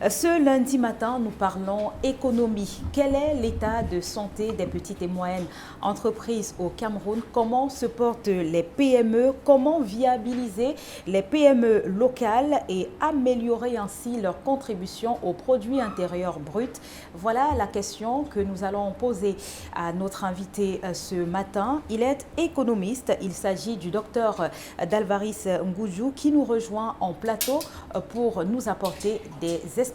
Ce lundi matin, nous parlons économie. Quel est l'état de santé des petites et moyennes entreprises au Cameroun? Comment se portent les PME? Comment viabiliser les PME locales et améliorer ainsi leur contribution au produit intérieur brut? Voilà la question que nous allons poser à notre invité ce matin. Il est économiste. Il s'agit du docteur Dalvaris Ngoudjou qui nous rejoint en plateau pour nous apporter des explications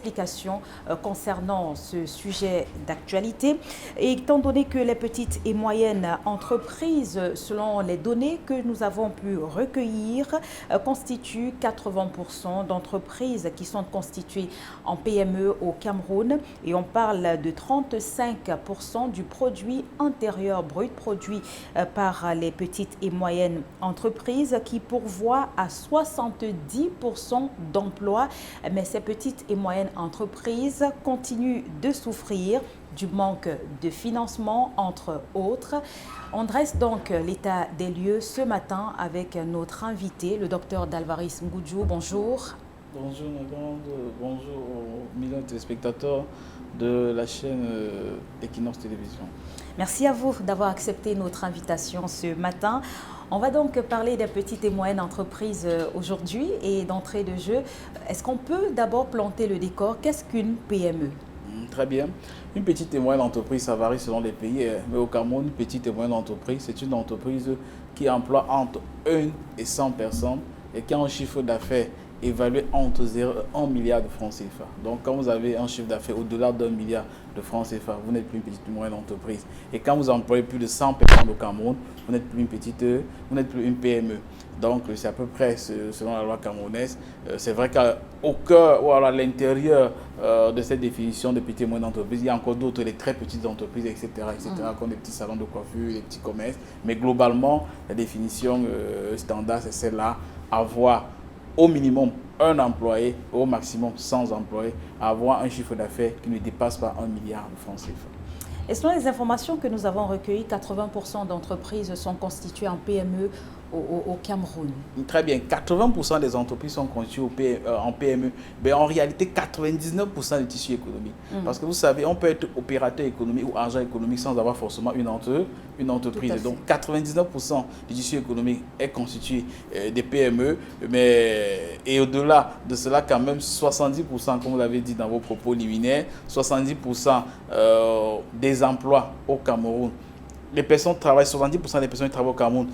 concernant ce sujet d'actualité. Et étant donné que les petites et moyennes entreprises, selon les données que nous avons pu recueillir, constituent 80% d'entreprises qui sont constituées en PME au Cameroun, et on parle de 35% du produit intérieur brut produit par les petites et moyennes entreprises qui pourvoient à 70% d'emplois. Mais ces petites et moyennes entreprises continuent de souffrir du manque de financement, entre autres. On dresse donc l'état des lieux ce matin avec notre invité, le docteur Dalvaris Ngoudjou. Bonjour. Bonjour madame, bonjour aux millions de téléspectateurs de la chaîne Equinox Télévision. Merci à vous d'avoir accepté notre invitation ce matin. On va donc parler des petites et moyennes entreprises aujourd'hui et d'entrée de jeu. Est-ce qu'on peut d'abord planter le décor? Qu'est-ce qu'une PME? Très bien. Une petite et moyenne entreprise, ça varie selon les pays. Mais au Cameroun, une petite et moyenne entreprise, c'est une entreprise qui emploie entre 1 et 100 personnes et qui a un chiffre d'affaires évalué entre 0 et 1 milliard de francs CFA. Donc, quand vous avez un chiffre d'affaires au-delà d'1 milliard de francs CFA, vous n'êtes plus une petite ou moyenne entreprise. Et quand vous employez plus de 100 personnes au Cameroun, vous n'êtes plus une PME. Donc, c'est à peu près selon la loi camerounaise. C'est vrai qu'au cœur ou à l'intérieur de cette définition de petites et moyennes entreprises, il y a encore d'autres, les très petites entreprises, etc., comme des petits salons de coiffure, les petits commerces. Mais globalement, la définition standard, c'est celle-là, avoir au minimum un employé, au maximum 100 employés, avoir un chiffre d'affaires qui ne dépasse pas 1 milliard de francs CFA. Et selon les informations que nous avons recueillies, 80% d'entreprises sont constituées en PME au Cameroun. Très bien, 80% des entreprises sont constituées en PME, mais en réalité 99% du tissu économique. Parce que vous savez, on peut être opérateur économique ou agent économique sans avoir forcément une entreprise. Donc 99% du tissu économique est constitué des PME, et au-delà de cela, quand même 70%, comme vous l'avez dit dans vos propos liminaires, 70% des emplois au Cameroun. Les personnes travaillent, 70% des personnes qui travaillent au Cameroun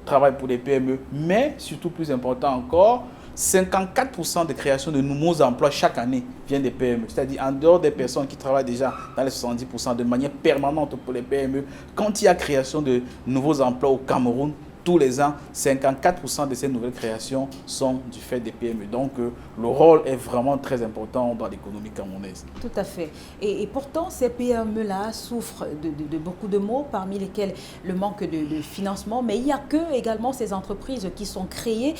travaillent pour les PME, mais surtout plus important encore, 54% de création de nouveaux emplois chaque année viennent des PME. C'est-à-dire en dehors des personnes qui travaillent déjà dans les 70% de manière permanente pour les PME, quand il y a création de nouveaux emplois au Cameroun, tous les ans, 54% de ces nouvelles créations sont du fait des PME. Donc, le rôle est vraiment très important dans l'économie camerounaise. Tout à fait. Et pourtant, ces PME-là souffrent de beaucoup de maux, parmi lesquels le manque de financement. Mais il n'y a que également ces entreprises qui sont créées,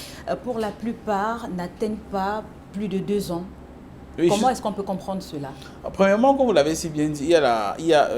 pour la plupart, n'atteignent pas plus de 2 ans. Oui, comment est-ce qu'on peut comprendre cela? Premièrement, comme vous l'avez si bien dit, il y a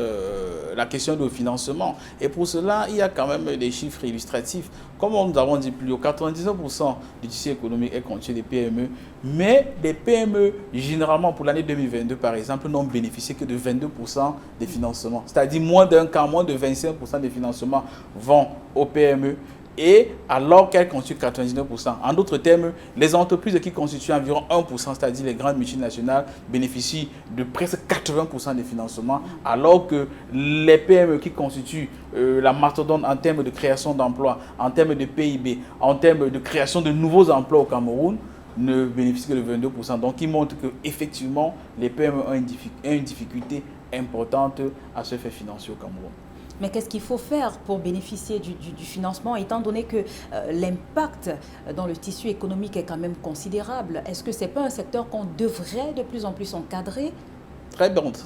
la question du financement. Et pour cela, il y a quand même des chiffres illustratifs. Comme nous avons dit plus haut, 99% du tissu économique est constitué des PME. Mais les PME, généralement pour l'année 2022, par exemple, n'ont bénéficié que de 22% des financements. C'est-à-dire moins d'un quart, moins de 25% des financements vont aux PME. Et alors qu'elles constituent 99%. En d'autres termes, les entreprises qui constituent environ 1%, c'est-à-dire les grandes multinationales, bénéficient de presque 80% des financements, alors que les PME qui constituent la mastodonte en termes de création d'emplois, en termes de PIB, en termes de création de nouveaux emplois au Cameroun, ne bénéficient que de 22%. Donc, il montre qu'effectivement, les PME ont une difficulté importante à se faire financer au Cameroun. Mais qu'est-ce qu'il faut faire pour bénéficier du financement, étant donné que l'impact dans le tissu économique est quand même considérable? Est-ce que ce n'est pas un secteur qu'on devrait de plus en plus encadrer?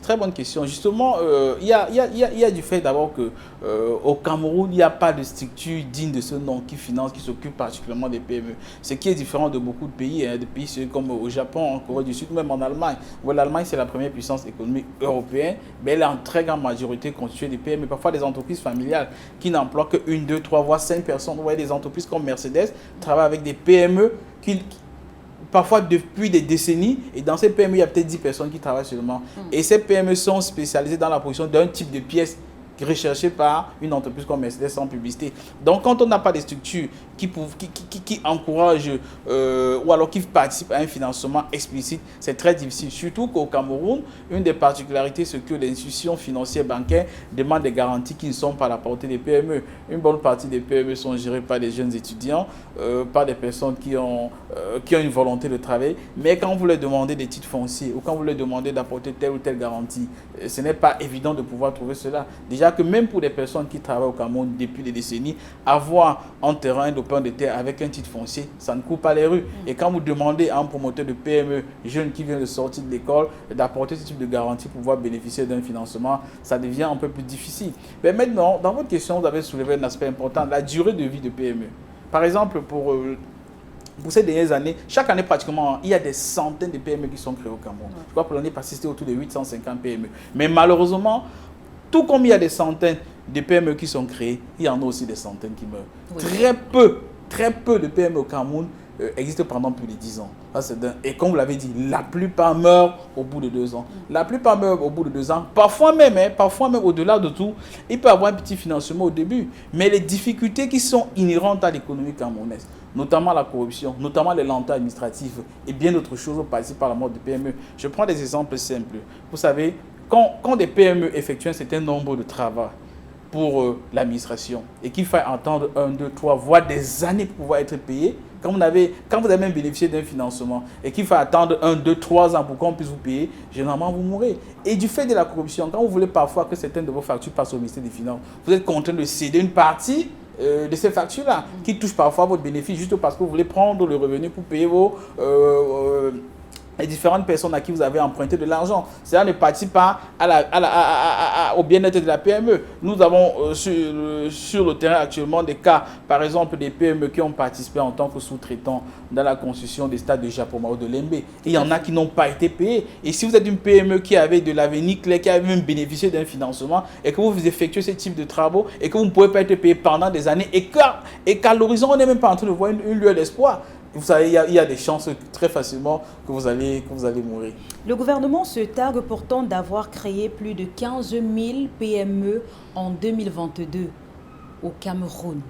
Très bonne question. Justement, il y a du fait d'abord qu'au Cameroun, il n'y a pas de structure digne de ce nom qui finance, qui s'occupe particulièrement des PME. Ce qui est différent de beaucoup de pays, des pays comme au Japon, en Corée du Sud, même en Allemagne. L'Allemagne, c'est la première puissance économique européenne, mais elle est en très grande majorité constituée des PME. Parfois, des entreprises familiales qui n'emploient que 1, 2, 3, voire 5 personnes. Vous voyez, des entreprises comme Mercedes travaillent avec des PME parfois depuis des décennies. Et dans ces PME, il y a peut-être 10 personnes qui travaillent seulement. Et ces PME sont spécialisées dans la production d'un type de pièce recherché par une entreprise comme Mercedes sans publicité. Donc, quand on n'a pas de structures qui encouragent ou alors qui participent à un financement explicite, c'est très difficile. Surtout qu'au Cameroun, une des particularités, c'est que les institutions financières bancaires demandent des garanties qui ne sont pas à la portée des PME. Une bonne partie des PME sont gérées par des jeunes étudiants, par des personnes qui ont une volonté de travailler. Mais quand vous leur demandez des titres fonciers ou quand vous leur demandez d'apporter telle ou telle garantie, ce n'est pas évident de pouvoir trouver cela. Déjà que même pour des personnes qui travaillent au Cameroun depuis des décennies, avoir un terrain d'open de terre avec un titre foncier, ça ne court pas les rues. Et quand vous demandez à un promoteur de PME jeune qui vient de sortir de l'école d'apporter ce type de garantie pour pouvoir bénéficier d'un financement, ça devient un peu plus difficile. Mais maintenant, dans votre question, vous avez soulevé un aspect important, la durée de vie de PME. Par exemple, pour ces dernières années, chaque année pratiquement, il y a des centaines de PME qui sont créées au Cameroun. Je crois que l'année passée, c'était autour de 850 PME. Mais malheureusement, tout comme il y a des centaines de PME qui sont créées, il y en a aussi des centaines qui meurent. Oui. Très peu de PME au Cameroun existent pendant plus de 10 ans. Et comme vous l'avez dit, la plupart meurent au bout de 2 ans. La plupart meurent au bout de 2 ans. Parfois même au-delà de tout, il peut y avoir un petit financement au début. Mais les difficultés qui sont inhérentes à l'économie camerounaise, notamment la corruption, notamment les lenteurs administratives et bien d'autres choses participent par la mort de PME. Je prends des exemples simples. Vous savez, quand des PME effectuent un certain nombre de travaux pour l'administration et qu'il faille attendre 1, 2, 3, voire des années pour pouvoir être payé, quand vous avez même bénéficié d'un financement et qu'il faut attendre 1, 2, 3 ans pour qu'on puisse vous payer, généralement vous mourrez. Et du fait de la corruption, quand vous voulez parfois que certaines de vos factures passent au ministère des Finances, vous êtes contraint de céder une partie de ces factures-là, qui touchent parfois votre bénéfice juste parce que vous voulez prendre le revenu pour payer les différentes personnes à qui vous avez emprunté de l'argent. Cela ne participe pas au bien-être de la PME. Nous avons sur le terrain actuellement des cas, par exemple, des PME qui ont participé en tant que sous-traitants dans la construction des stades de Japoma ou de Lembe. Et il y en a qui n'ont pas été payés. Et si vous êtes une PME qui avait de l'avenir clair, qui avait même bénéficié d'un financement, et que vous effectuez ce type de travaux, et que vous ne pouvez pas être payé pendant des années, et qu'à l'horizon, on n'est même pas en train de voir une lueur d'espoir, vous savez, il y a des chances très facilement que vous allez mourir. Le gouvernement se targue pourtant d'avoir créé plus de 15 000 PME en 2022 au Cameroun.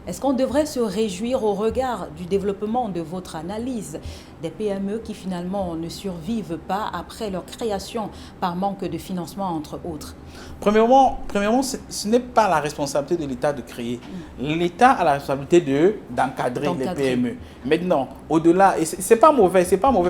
Est-ce qu'on devrait se réjouir au regard du développement de votre analyse des PME qui finalement ne survivent pas après leur création par manque de financement, entre autres? Premièrement, ce n'est pas la responsabilité de l'État de créer. L'État a la responsabilité d'encadrer les PME. Maintenant, au-delà, et c'est pas mauvais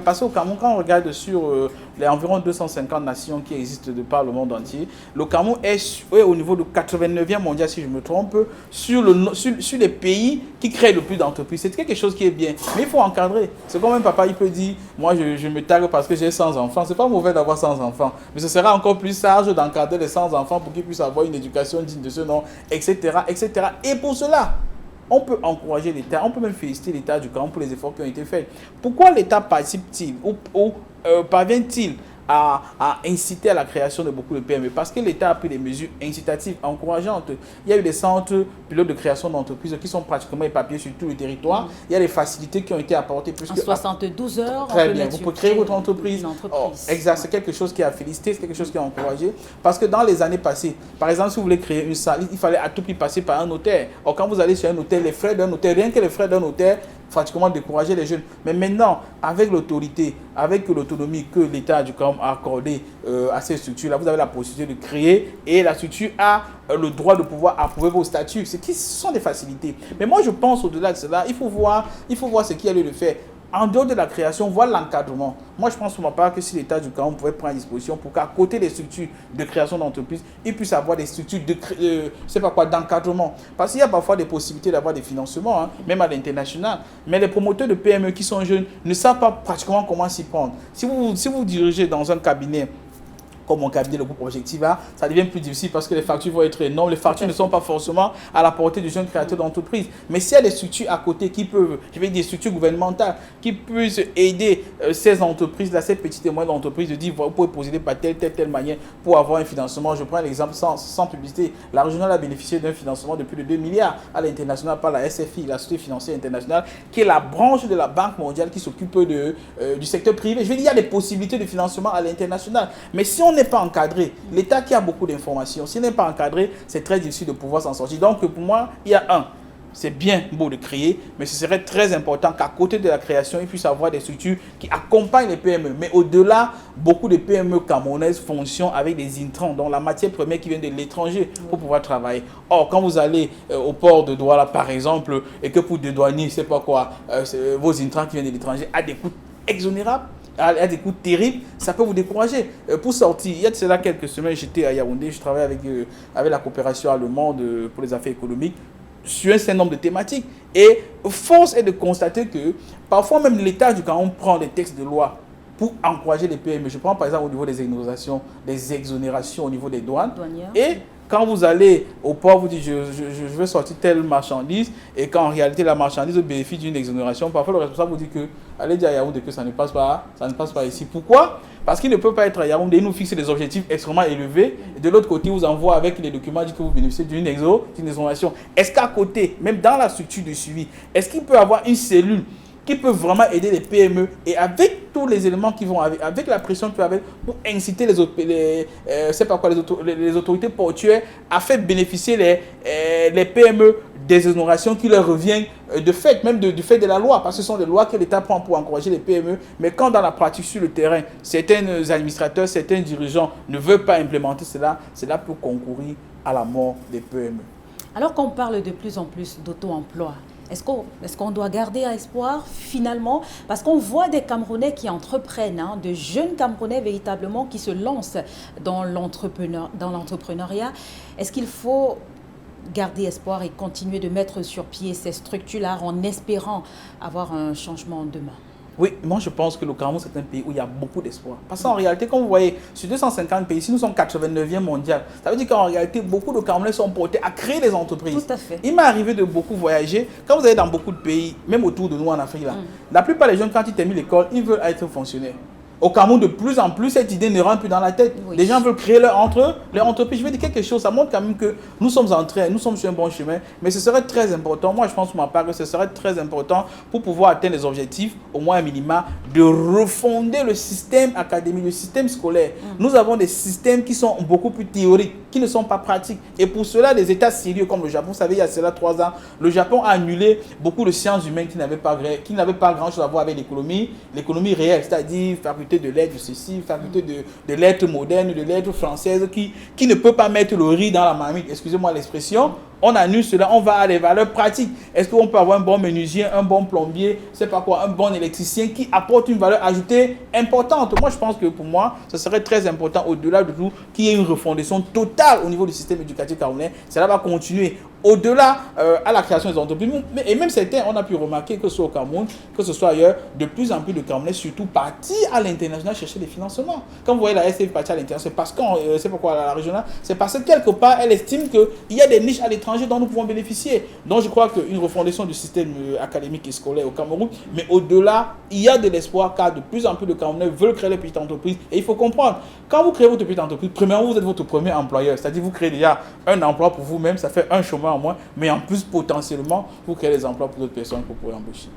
parce qu'au Cameroun, quand on regarde sur les environ 250 nations qui existent de par le monde entier, le Cameroun est au niveau de 89e mondial, si je me trompe, sur les pays qui créent le plus d'entreprises. C'est quelque chose qui est bien, mais il faut encadrer. C'est comme un papa, il peut dire, moi je me targue parce que j'ai 100 enfants. C'est pas mauvais d'avoir 100 enfants, mais ce sera encore plus sage d'encadrer les 100 enfants pour qu'ils puissent avoir une éducation digne de ce nom, etc., etc. Et pour cela, on peut encourager l'État, on peut même féliciter l'État du Cameroun pour les efforts qui ont été faits. Pourquoi l'État participe-t-il ou parvient-il à inciter à la création de beaucoup de PME? Parce que l'État a pris des mesures incitatives, encourageantes. Il y a eu des centres pilotes de création d'entreprises qui sont pratiquement éparpillés sur tout le territoire. Il y a des facilités qui ont été apportées. En 72 heures, très bien, vous pouvez créer votre entreprise. Exact, c'est quelque chose qui a félicité, c'est quelque chose qui a encouragé. Parce que dans les années passées, par exemple, si vous voulez créer une salle, il fallait à tout prix passer par un notaire. Or, quand vous allez sur un notaire, les frais d'un notaire, rien que les frais d'un notaire, pratiquement décourager les jeunes. Mais maintenant, avec l'autorité, avec l'autonomie que l'État du Cameroun a accordée à ces structures-là, vous avez la possibilité de créer et la structure a le droit de pouvoir approuver vos statuts. Ce sont des facilités. Mais moi, je pense au-delà de cela, il faut voir ce qu'il y a lieu de faire. En dehors de la création, voir l'encadrement. Moi, je pense pour ma part que si l'État du Cameroun pouvait prendre disposition pour qu'à côté des structures de création d'entreprise, il puisse avoir des structures d'encadrement. Parce qu'il y a parfois des possibilités d'avoir des financements, même à l'international. Mais les promoteurs de PME qui sont jeunes ne savent pas pratiquement comment s'y prendre. Si vous dirigez dans un cabinet comme mon cabinet, le groupe Objectiva, ça devient plus difficile parce que les factures vont être énormes. Les factures ne sont pas forcément à la portée du jeune créateur d'entreprise. Mais s'il y a des structures à côté qui peuvent, je vais dire des structures gouvernementales, qui puissent aider ces entreprises-là, ces petites et moyennes entreprises, de dire, vous pouvez procéder par telle manière pour avoir un financement. Je prends l'exemple sans publicité. La régionale a bénéficié d'un financement de plus de 2 milliards à l'international par la SFI, la Société financière internationale, qui est la branche de la Banque mondiale qui s'occupe du secteur privé. Je vais dire, il y a des possibilités de financement à l'international. Mais si on n'est pas encadré, l'État qui a beaucoup d'informations, s'il n'est pas encadré, c'est très difficile de pouvoir s'en sortir. Donc pour moi, il y a c'est bien beau de créer, mais ce serait très important qu'à côté de la création, il puisse y avoir des structures qui accompagnent les PME. Mais au-delà, beaucoup de PME camerounaises fonctionnent avec des intrants, donc la matière première qui vient de l'étranger pour pouvoir travailler. Or, quand vous allez au port de Douala, par exemple, et que pour dédouaner, c'est pas quoi, vos intrants qui viennent de l'étranger à des coûts exonérables, à des coûts terribles, ça peut vous décourager. Pour sortir, il y a de cela quelques semaines, j'étais à Yaoundé, je travaillais avec la coopération allemande pour les affaires économiques sur un certain nombre de thématiques. Et force est de constater que parfois même l'État du Cameroun prend des textes de loi pour encourager les PME. Je prends par exemple au niveau des exonérations au niveau des douanes. Et quand vous allez au port, vous dites je veux sortir telle marchandise, et quand en réalité la marchandise bénéficie d'une exonération, parfois le responsable vous dit que allez dire à Yaoundé que ça ne passe pas ici. Pourquoi? Parce qu'il ne peut pas être à Yaoundé, il nous fixe des objectifs extrêmement élevés, et de l'autre côté, vous envoie avec les documents dit que vous bénéficiez d'une exonération. Est-ce qu'à côté, même dans la structure de suivi, est-ce qu'il peut y avoir une cellule qui peut vraiment aider les PME, et avec tous les éléments qui vont avec la pression qu'il peut avoir, pour inciter les autorités portuaires à faire bénéficier les PME des exonérations qui leur reviennent de fait, même du fait de la loi, parce que ce sont des lois que l'État prend pour encourager les PME, mais quand dans la pratique sur le terrain, certains administrateurs, certains dirigeants ne veulent pas implémenter cela peut concourir à la mort des PME. Alors qu'on parle de plus en plus d'auto-emploi, est-ce qu'on doit garder espoir finalement? Parce qu'on voit des Camerounais qui entreprennent, de jeunes Camerounais véritablement qui se lancent dans l'entrepreneuriat. Est-ce qu'il faut garder espoir et continuer de mettre sur pied ces structures-là en espérant avoir un changement demain? Oui, moi je pense que le Cameroun c'est un pays où il y a beaucoup d'espoir. Parce qu'en réalité, comme vous voyez, sur 250 pays, si nous sommes 89e mondial, ça veut dire qu'en réalité, beaucoup de Camerounais sont portés à créer des entreprises. Tout à fait. Il m'est arrivé de beaucoup voyager. Quand vous allez dans beaucoup de pays, même autour de nous en Afrique, la plupart des jeunes, quand ils terminent l'école, ils veulent être fonctionnaires. Au Cameroun, de plus en plus, cette idée ne rentre plus dans la tête. Oui. Les gens veulent créer leur entreprise. Je vais dire quelque chose, ça montre quand même que nous sommes sur un bon chemin, mais ce serait très important, moi je pense pour ma part que ce serait très important pour pouvoir atteindre les objectifs, au moins un minima, de refonder le système académique, le système scolaire. Nous avons des systèmes qui sont beaucoup plus théoriques, qui ne sont pas pratiques. Et pour cela, les États sérieux comme le Japon, vous savez, il y a cela 3 ans, le Japon a annulé beaucoup de sciences humaines qui n'avaient pas grand-chose à voir avec l'économie réelle, c'est-à-dire faculté de lettres, de ceci, faculté de lettres modernes, de lettres françaises qui ne peut pas mettre le riz dans la marmite, excusez-moi l'expression. On annule cela, on va à des valeurs pratiques. Est-ce qu'on peut avoir un bon menuisier, un bon plombier, c'est pas quoi, un bon électricien qui apporte une valeur ajoutée importante? Moi, je pense que pour moi, ce serait très important, au-delà de tout, qu'il y ait une refondation totale au niveau du système éducatif camerounais. Cela va continuer au-delà à la création des entreprises. Et même certains, on a pu remarquer que ce soit au Cameroun, que ce soit ailleurs, de plus en plus de Camerounais, surtout partis à l'international chercher des financements. Quand vous voyez la SFI partir à l'international, c'est parce que, c'est pourquoi la régionale, c'est parce que quelque part, elle estime qu'il y a des niches à l'étranger dont nous pouvons bénéficier. Donc je crois qu'une refondation du système académique et scolaire au Cameroun, mais au-delà, il y a de l'espoir car de plus en plus de Camerounais veulent créer leur petite entreprise. Et il faut comprendre, quand vous créez votre petite entreprise, premièrement, vous êtes votre premier employeur, c'est-à-dire vous créez déjà un emploi pour vous-même, ça fait un chômeur en moins, mais en plus potentiellement, vous créez des emplois pour d'autres personnes que vous pourrez embaucher.